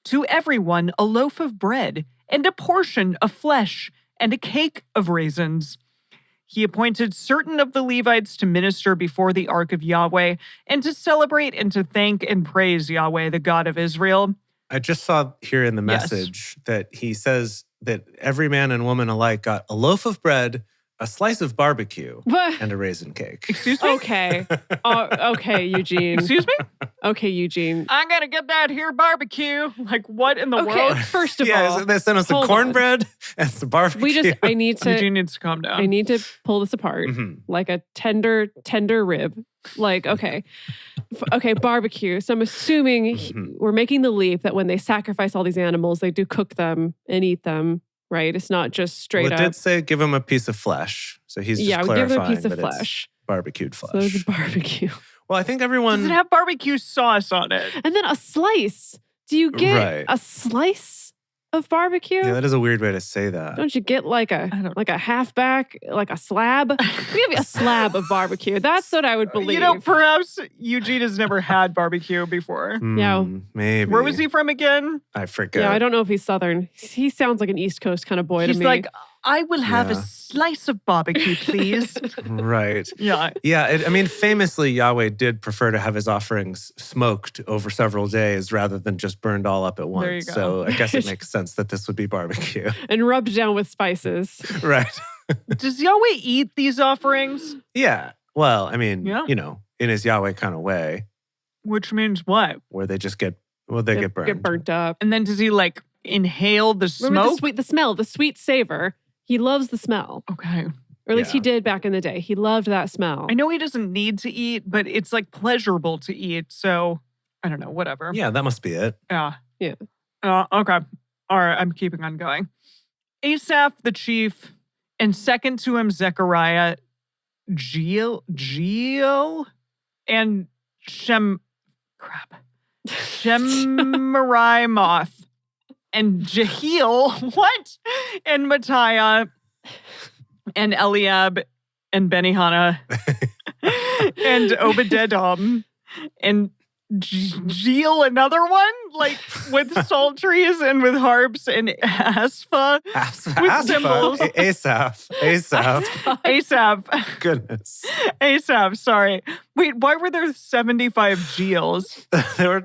to everyone a loaf of bread and a portion of flesh and a cake of raisins. He appointed certain of the Levites to minister before the ark of Yahweh and to celebrate and to thank and praise Yahweh, the God of Israel. I just saw here in the message that he says that every man and woman alike got a loaf of bread, a slice of barbecue, and a raisin cake. Excuse me? Okay. Okay, Eugene. Excuse me? Okay, Eugene. I gotta get that here barbecue. Like, what in the world? First of all. They sent us the cornbread and some barbecue. Eugene needs to calm down. I need to pull this apart like a tender rib. Like, okay. Okay, barbecue. So I'm assuming we're making the leap that when they sacrifice all these animals, they do cook them and eat them, right? It's not just straight up. It did say give him a piece of flesh. So he's just clarifying give him a piece of that flesh. It's barbecued flesh. So it's barbecue. Well, I think everyone... Does it have barbecue sauce on it? And then a slice. Do you get a slice of barbecue? Yeah, that is a weird way to say that. Don't you get like a halfback, like a slab? We have a slab of barbecue. That's what I would believe. You know, perhaps Eugene has never had barbecue before. Yeah. Maybe. Where was he from again? I forget. Yeah, I don't know if he's Southern. He sounds like an East Coast kind of boy to me. He's like, I will have a slice of barbecue, please. Right. Yeah. Yeah. I mean, famously, Yahweh did prefer to have his offerings smoked over several days rather than just burned all up at once. There you go. So I guess it makes sense that this would be barbecue. And rubbed down with spices. Right. Does Yahweh eat these offerings? Yeah. Well, I mean, you know, in his Yahweh kind of way. Which means what? Where they just get burned. Get burnt up. And then does he like inhale the smoke? Remember the smell, the sweet savor. He loves the smell. Okay. Or at least he did back in the day. He loved that smell. I know he doesn't need to eat, but it's like pleasurable to eat. So I don't know, whatever. Yeah, that must be it. Yeah. Yeah. Okay. All right, I'm keeping on going. Asaph the chief, and second to him Zechariah, Jeel, and Shemaraimoth, and Jehiel, what? And Mattiah, and Eliab, and Benihana, and Obed-Edom, and Jeel, another one, like with psalteries and with harps, and Aspha with cymbals. Asaph. Goodness. Asaph, sorry. Wait, why were there 75 Jeels? There were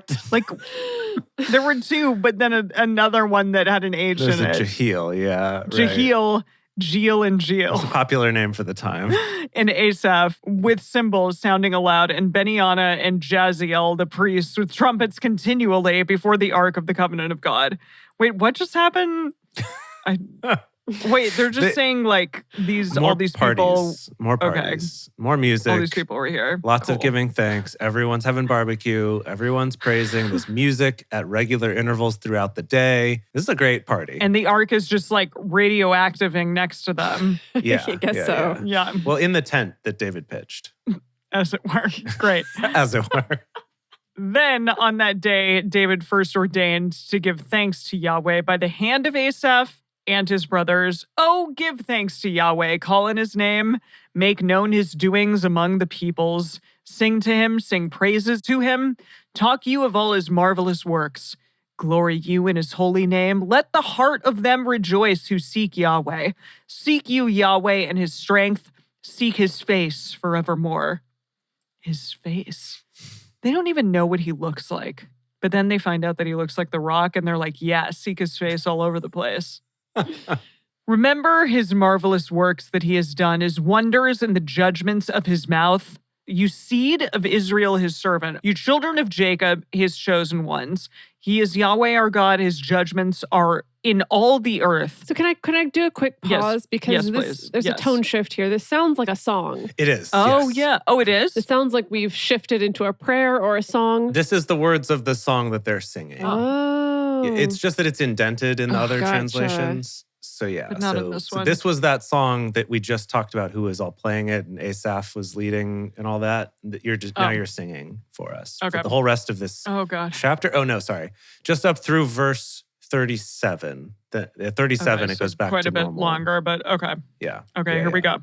two, but then another one that had an H There's in a it. Jehiel, yeah. Right. Jehiel, Jeel, and Jeel. It's a popular name for the time. And Asaph with cymbals sounding aloud, and Benihana and Jaziel, the priests, with trumpets continually before the Ark of the Covenant of God. Wait, what just happened? Wait, they're just saying like all these parties, people. More parties, more music. All these people were here. Lots of giving thanks. Everyone's having barbecue. Everyone's praising. There's music at regular intervals throughout the day. This is a great party. And the Ark is just like radioactiving next to them. Yeah, I guess so. Yeah. Well, in the tent that David pitched. As it were. Great. As it were. Then on that day, David first ordained to give thanks to Yahweh by the hand of Asaph and his brothers. Oh, give thanks to Yahweh, call in his name, make known his doings among the peoples, sing to him, sing praises to him, talk you of all his marvelous works, glory you in his holy name. Let the heart of them rejoice who seek Yahweh. Seek you Yahweh and his strength, seek his face forevermore. His face. They don't even know what he looks like. But then they find out that he looks like The Rock, and they're like, yeah, seek his face all over the place. Remember his marvelous works that he has done, his wonders and the judgments of his mouth. You seed of Israel, his servant. You children of Jacob, his chosen ones. He is Yahweh our God. His judgments are in all the earth. So can I do a quick pause? Yes. Because Please. there's a tone shift here. This sounds like a song. It is. Oh, yes. yeah. Oh, it is? It sounds like we've shifted into a prayer or a song. This is the words of the song that they're singing. Oh. It's just that it's indented in the other gotcha. translations. So yeah, But not in this one. this was that song that we just talked about, who was all playing it, and Asaph was leading and all that. That you're just now you're singing for us. Okay. For the whole rest of this chapter. Oh no, sorry, just up through verse 37. The 37 it goes back quite to a bit normal. longer, but okay. Yeah. Okay, Yeah, here we go.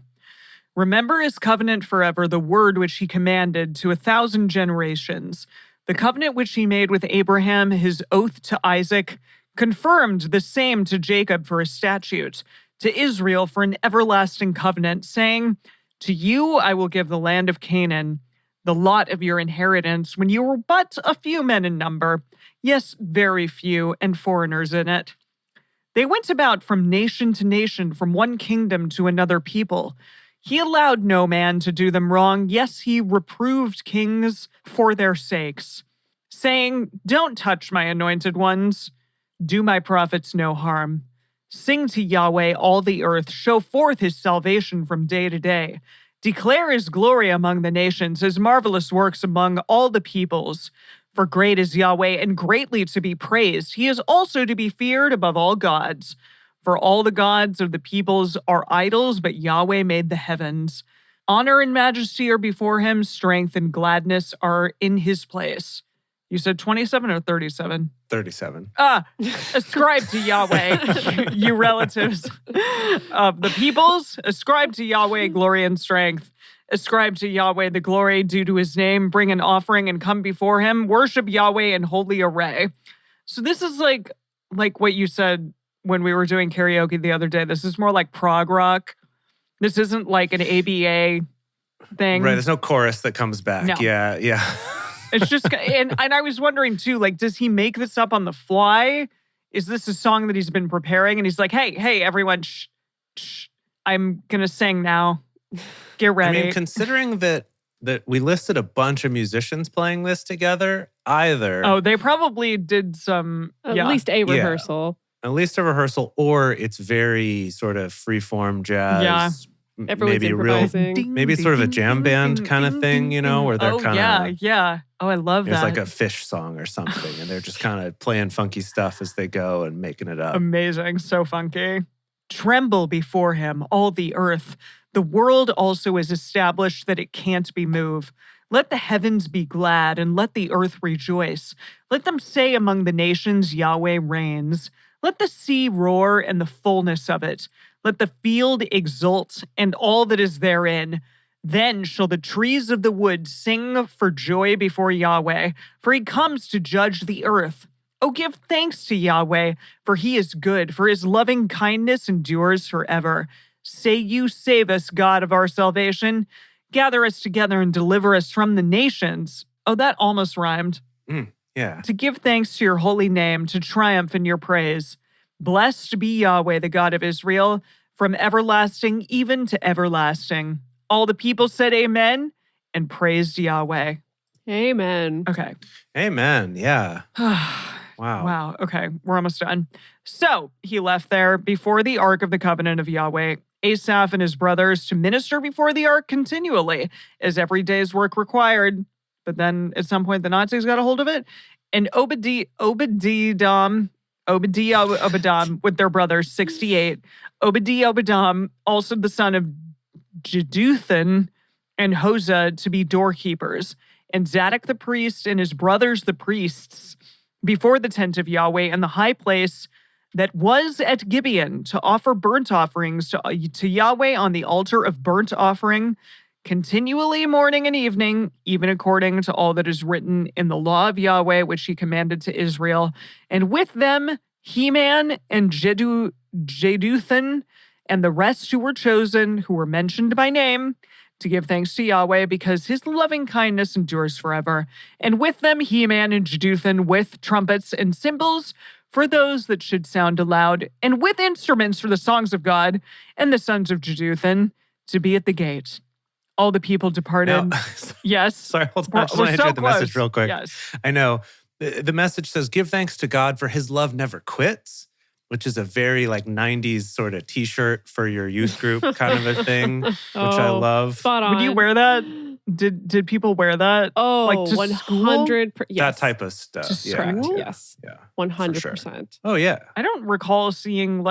Remember his covenant forever, the word which he commanded to 1,000 generations, the covenant which he made with Abraham, his oath to Isaac, confirmed the same to Jacob for a statute, to Israel for an everlasting covenant, saying, to you I will give the land of Canaan, the lot of your inheritance, when you were but a few men in number, yes, very few, and foreigners in it. They went about from nation to nation, from one kingdom to another people. He allowed no man to do them wrong. Yes, he reproved kings for their sakes, saying, don't touch my anointed ones. Do my prophets no harm. Sing to Yahweh all the earth. Show forth his salvation from day to day. Declare his glory among the nations, his marvelous works among all the peoples. For great is Yahweh and greatly to be praised. He is also to be feared above all gods. For all the gods of the peoples are idols, but Yahweh made the heavens. Honor and majesty are before him. Strength and gladness are in his place. You said 27 or 37? 37. Ascribe to Yahweh, you relatives of the peoples. Ascribe to Yahweh glory and strength. Ascribe to Yahweh the glory due to his name. Bring an offering and come before him. Worship Yahweh in holy array. So this is like what you said when we were doing karaoke the other day. This is more like prog rock. This isn't like an ABA thing. Right, there's no chorus that comes back. No. Yeah. It's just, and I was wondering too, like, does he make this up on the fly? Is this a song that he's been preparing? And he's like, hey, everyone, shh, I'm going to sing now. Get ready. I mean, considering that we listed a bunch of musicians playing this together, either. Oh, they probably did some. At least a rehearsal. At least a rehearsal, or it's very sort of freeform jazz Everyone's improvising. Maybe sort of a jam band kind of thing, where they're kind of... yeah. Oh, I love that. It's like a Fish song or something, and they're just kind of playing funky stuff as they go and making it up. Amazing. So funky. Tremble before him, all the earth. The world also is established that it can't be moved. Let the heavens be glad, and let the earth rejoice. Let them say among the nations, Yahweh reigns. Let the sea roar and the fullness of it. Let the field exult and all that is therein. Then shall the trees of the wood sing for joy before Yahweh, for he comes to judge the earth. Oh, give thanks to Yahweh, for he is good, for his loving kindness endures forever. Say you, save us, God of our salvation. Gather us together and deliver us from the nations. Oh, that almost rhymed. Yeah. To give thanks to your holy name, to triumph in your praise. Blessed be Yahweh, the God of Israel, from everlasting even to everlasting. All the people said amen and praised Yahweh. Amen. Okay. Amen. Yeah. Wow. Okay. We're almost done. So he left there before the ark of the covenant of Yahweh, Asaph and his brothers, to minister before the ark continually, as every day's work required. But then at some point, the Nazis got a hold of it. And Obadiah with their brothers, 68. Obadiah, also the son of Jeduthun, and Hosea to be doorkeepers. And Zadok the priest and his brothers the priests before the tent of Yahweh and the high place that was at Gibeon to offer burnt offerings to Yahweh on the altar of burnt offering, continually morning and evening, even according to all that is written in the law of Yahweh, which he commanded to Israel. And with them, Heman and Jeduthun and the rest who were chosen, who were mentioned by name, to give thanks to Yahweh, because his loving kindness endures forever. And with them, Heman and Jeduthun, with trumpets and cymbals for those that should sound aloud, and with instruments for the songs of God, and the sons of Jeduthun to be at the gate. All the people departed. Now, yes. Sorry, hold on. I just want to enter the message real quick. Yes. I know. The message says, give thanks to God for his love never quits, which is a very 90s sort of t-shirt for your youth group kind of a thing, which I love. Spot on. Would you wear that? Did people wear that? Oh, to 100%. Yes. That type of stuff. Correct. Yeah. Yes. Yeah. 100%. Sure. Oh, yeah. I don't recall seeing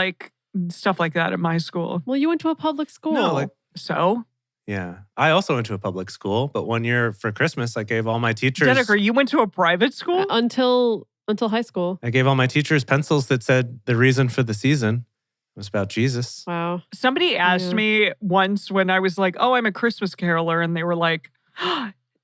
stuff like that at my school. Well, you went to a public school. No, so? Yeah. I also went to a public school, but one year for Christmas, I gave all my teachers... Dedeker, you went to a private school? Until high school. I gave all my teachers pencils that said the reason for the season was about Jesus. Wow. Somebody asked me once when I was like, oh, I'm a Christmas caroler. And they were like,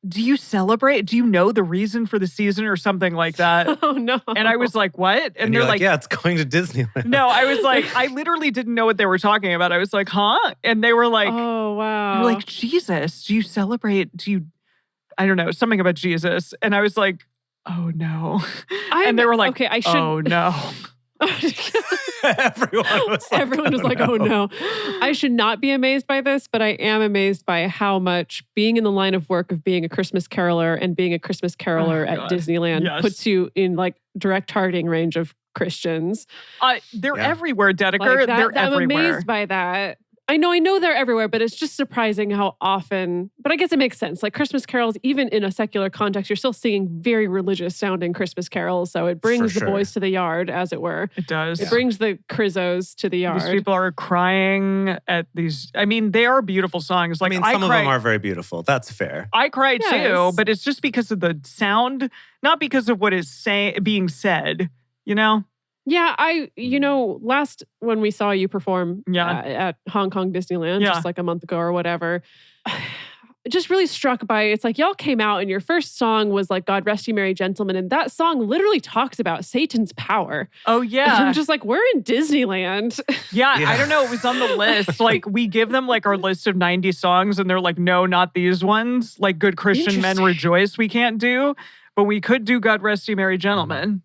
do you celebrate? Do you know the reason for the season or something like that? Oh, no. And I was like, what? And they're like, yeah, it's going to Disneyland. No, I was like, I literally didn't know what they were talking about. I was like, huh? And they were like, oh, wow. They were like, Jesus, do you celebrate? I don't know, something about Jesus. And I was like, oh no. And they were like, okay, I should. Oh no. Everyone was like, oh no. I should not be amazed by this, but I am amazed by how much being in the line of work of being a Christmas caroler and being a Christmas caroler at Disneyland puts you in direct targeting range of Christians. They're everywhere, Dedeker. They're everywhere. I'm amazed by that. I know they're everywhere, but it's just surprising how often, but I guess it makes sense. Like Christmas carols, even in a secular context, you're still singing very religious sounding Christmas carols. So it brings the boys to the yard, as it were. It does. It brings the Crizzos to the yard. These people are crying at these, they are beautiful songs. Some of them are very beautiful. That's fair. I cry too, but it's just because of the sound, not because of what is being said, Yeah, last when we saw you perform at Hong Kong Disneyland, just like a month ago or whatever, just really struck by, it's like y'all came out and your first song was like, God Rest You Merry Gentlemen. And that song literally talks about Satan's power. Oh yeah. And I'm just like, we're in Disneyland. Yeah, I don't know. It was on the list. We give them our list of 90 songs and they're like, no, not these ones. Like Good Christian Men Rejoice we can't do, but we could do God Rest You Merry Gentlemen.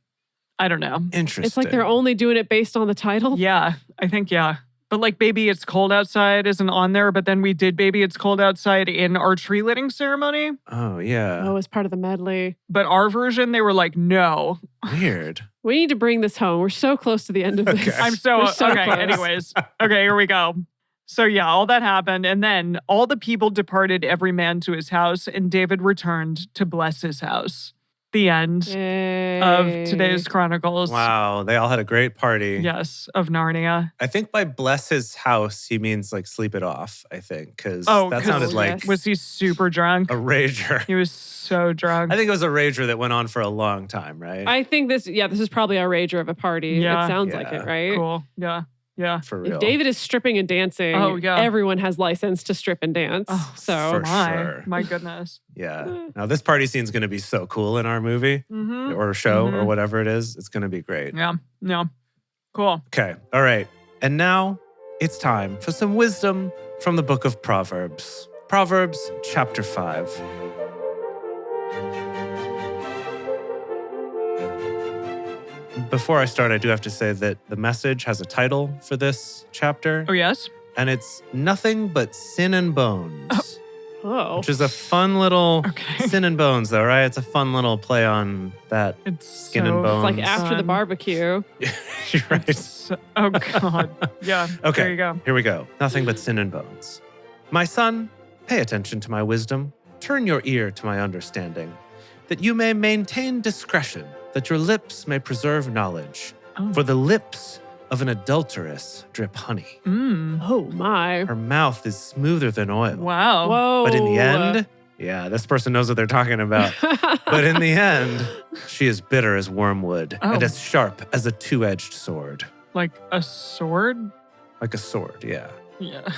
I don't know. Interesting. It's like they're only doing it based on the title. Yeah, I think, yeah. But Baby It's Cold Outside isn't on there, but then we did Baby It's Cold Outside in our tree lighting ceremony. Oh, yeah. Oh, as part of the medley. But our version, they were like, no. Weird. We need to bring this home. We're so close to the end of this. I'm so okay, close. Anyways. Okay, here we go. So yeah, all that happened. And then all the people departed, every man to his house, and David returned to bless his house. The end of today's Chronicles. Wow, they all had a great party. Yes, of Narnia. I think by bless his house, he means like sleep it off, I think. Because that sounded like... Was he super drunk? A rager. He was so drunk. I think it was a rager that went on for a long time, right? I think this is probably a rager of a party. Yeah. It sounds like it, right? Cool. Yeah. Yeah. For real. If David is stripping and dancing, everyone has license to strip and dance. Oh, so sure. My goodness. Yeah. Now this party scene's going to be so cool in our movie or show or whatever it is. It's going to be great. Yeah. Yeah. Cool. Okay. All right. And now it's time for some wisdom from the book of Proverbs. Proverbs chapter 5. Before I start, I do have to say that the message has a title for this chapter. Oh, yes? And it's Nothing But Sin and Bones. Oh. Which is a fun little Sin and Bones, though, right? It's a fun little play on that skin and bones. It's like after the barbecue. You're right. Oh, God. Yeah. Okay. There you go. Here we go. Nothing but sin and bones. My son, pay attention to my wisdom. Turn your ear to my understanding, that you may maintain discretion, that your lips may preserve knowledge. Oh. For the lips of an adulteress drip honey. Oh, my. Her mouth is smoother than oil. Wow. Whoa. But in the end, this person knows what they're talking about. But in the end, she is bitter as wormwood and as sharp as a two-edged sword. Like a sword? Like a sword, yeah. Yeah.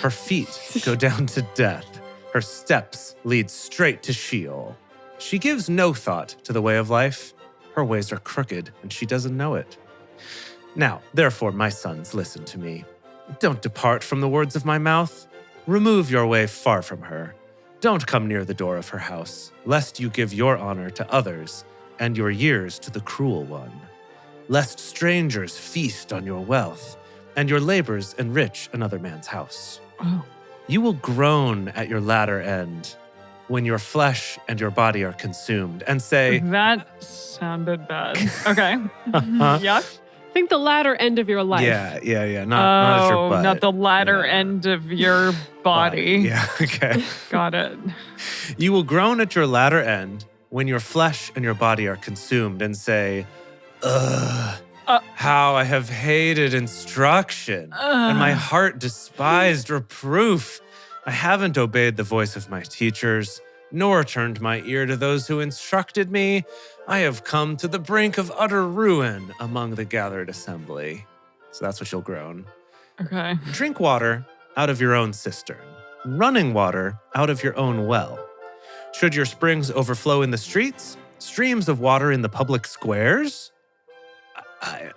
Her feet go down to death. Her steps lead straight to Sheol. She gives no thought to the way of life. Her ways are crooked, and she doesn't know it. Now, therefore, my sons, listen to me. Don't depart from the words of my mouth. Remove your way far from her. Don't come near the door of her house, lest you give your honor to others and your years to the cruel one. Lest strangers feast on your wealth and your labors enrich another man's house. Oh. You will groan at your latter end when your flesh and your body are consumed and say, That sounded bad. Okay. Yeah. Think the latter end of your life. Yeah. Not at your butt. Not the latter end of your body. Yeah, okay. Got it. You will groan at your latter end when your flesh and your body are consumed and say, ugh, how I have hated instruction and my heart despised reproof. I haven't obeyed the voice of my teachers, nor turned my ear to those who instructed me. I have come to the brink of utter ruin among the gathered assembly. So that's what you'll groan. Okay. Drink water out of your own cistern, running water out of your own well. Should your springs overflow in the streets, streams of water in the public squares?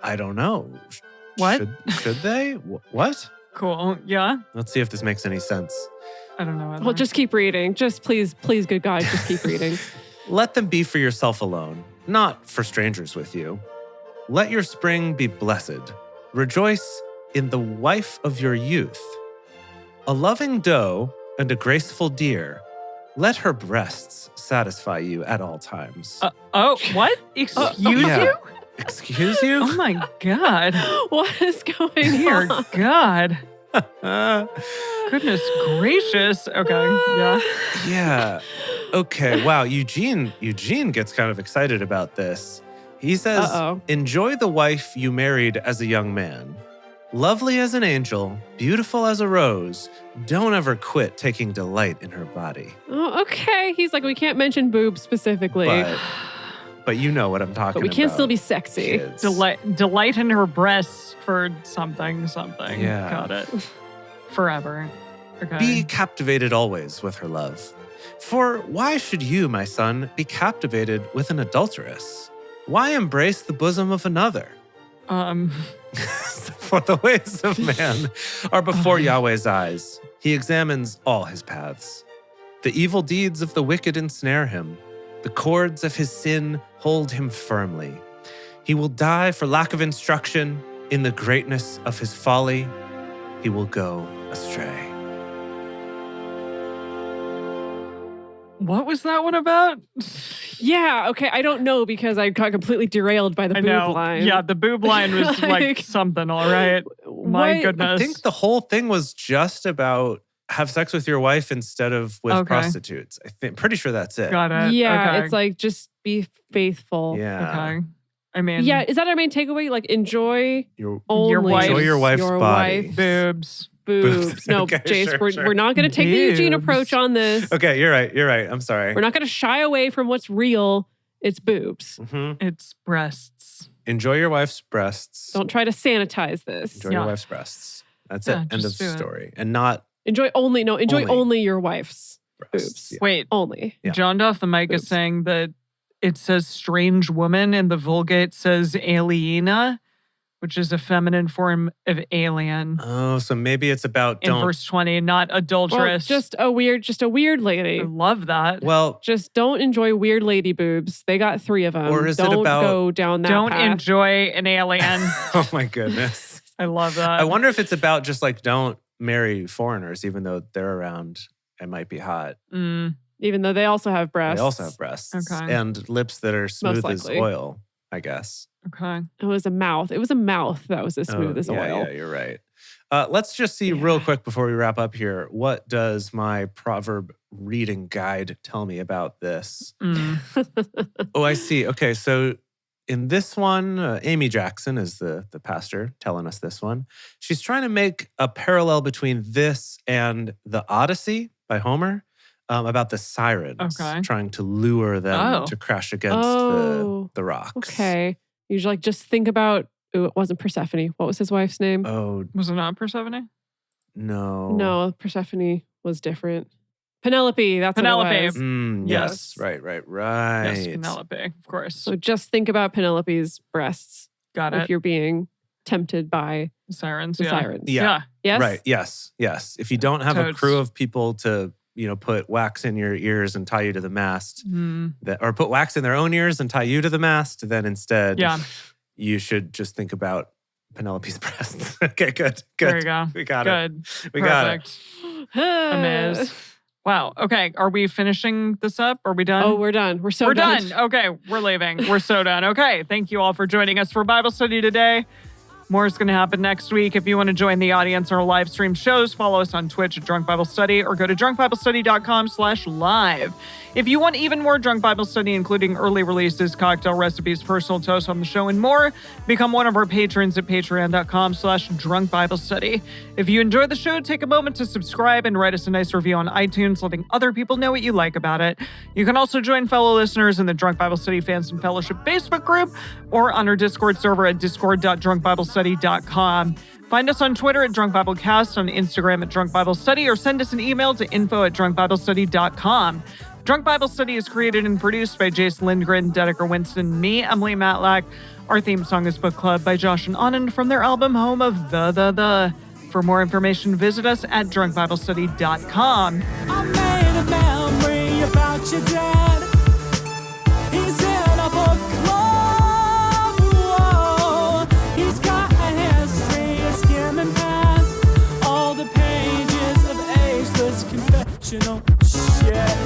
I don't know. What? Should they? What? Cool. Yeah. Let's see if this makes any sense. I don't know. Well, just keep reading. Just please, good God, just keep reading. Let them be for yourself alone, not for strangers with you. Let your spring be blessed. Rejoice in the wife of your youth. A loving doe and a graceful deer. Let her breasts satisfy you at all times. What? Excuse you? Excuse you? Oh my God. What is going Dear on? God. Goodness gracious. Okay. Yeah. Yeah. Okay. Wow. Eugene gets kind of excited about this. He says, enjoy the wife you married as a young man. Lovely as an angel, beautiful as a rose. Don't ever quit taking delight in her body. Oh, okay. He's like, we can't mention boobs specifically. But you know what I'm talking about. But we can still be sexy. Kids. Delight in her breasts for something. Yeah. Got it. Forever. Okay. Be captivated always with her love. For why should you, my son, be captivated with an adulteress? Why embrace the bosom of another? For the ways of man are before Yahweh's eyes. He examines all his paths. The evil deeds of the wicked ensnare him. The cords of his sin hold him firmly. He will die for lack of instruction. In the greatness of his folly, he will go astray. What was that one about? Yeah, okay, I don't know because I got completely derailed by the boob line. Yeah, the boob line was like something, all right. My What? goodness. I think the whole thing was just about have sex with your wife instead of with prostitutes. Pretty sure that's it. Got it. Yeah, Okay. it's like just be faithful. Yeah. Okay. I mean, Yeah, is that our main takeaway? Like enjoy Your only enjoy your wife's body. wife's boobs. boobs. No, Okay, Jace, sure. we're not going to take the Eugene Boobs. approach on this. Okay, you're right. I'm sorry. We're not going to shy away from what's real. It's boobs. Mm-hmm. It's breasts. Enjoy your wife's breasts. Don't try to sanitize this. Enjoy your wife's breasts. That's Yeah, it. End of just do it. story. And not Enjoy only your wife's breasts. boobs. Yeah. Wait, Only. Yeah. John Off the mic is Boobs. saying that it says strange woman and the Vulgate says aliena, which is a feminine form of alien. Oh, so maybe it's about In verse 20, not Well, adulterous. just a weird lady. I love that. Well, Just don't enjoy weird lady boobs. They got 3 of them. Or is it don't about- go down that Don't path. enjoy an alien. oh my goodness. I love that. I wonder if it's about just like don't marry foreigners, even though they're around and might be hot. Even though they also have breasts. They also have breasts Okay. and lips that are smooth as likely. oil, I guess. Okay. It was a mouth. It was a mouth that was as smooth as yeah, oil. Yeah, you're right. Let's just see real quick before we wrap up here. What does my proverb reading guide tell me about this? Oh, I see. Okay, so in this one, Amy Jackson is the pastor telling us this one. She's trying to make a parallel between this and the Odyssey by Homer about the sirens trying to lure them to crash against the rocks. Okay. You should like just think about, it wasn't Persephone. What was his wife's name? Oh, Was it not Persephone? no. No, Persephone was different. Penelope, that's Penelope. what it was. Yes. Yes. Right. Yes, Penelope, of course. So just think about Penelope's breasts Got if it. you're being tempted by Sirens. the Yeah. sirens. Yeah. Yes? Right. Yes. If you don't have a Totes. crew of people to, put wax in your ears and tie you to the mast, or put wax in their own ears and tie you to the mast, then instead, you should just think about Penelope's breasts. Okay, good. There you go. We got Good. it. We got it. Amazed. Wow. Okay. Are we finishing this up? Are we done? Oh, we're done. We're so We're done. done. Okay. We're leaving. We're so done. Okay. Thank you all for joining us for Bible study today. More is going to happen next week. If you want to join the audience on our live stream shows, follow us on Twitch at Drunk Bible Study or go to drunkbiblestudy.com/live. If you want even more Drunk Bible Study, including early releases, cocktail recipes, personal toasts on the show, and more, become one of our patrons at patreon.com/drunkbiblestudy. If you enjoy the show, take a moment to subscribe and write us a nice review on iTunes, letting other people know what you like about it. You can also join fellow listeners in the Drunk Bible Study Fans and Fellowship Facebook group or on our Discord server at discord.drunkbiblestudy.com. Find us on Twitter at Drunk Bible Cast, on Instagram at Drunk Bible Study, or send us an email to info@drunkbiblestudy.com. Drunk Bible Study is created and produced by Jason Lindgren, Dedeker Winston, me, Emily Matlack. Our theme song is Book Club by Josh and Anand from their album Home of the. For more information, visit us at drunkbiblestudy.com. I made a memory about your dad. He's in a book club. Whoa. He's got a history of skimming past all the pages of ageless confessional shit.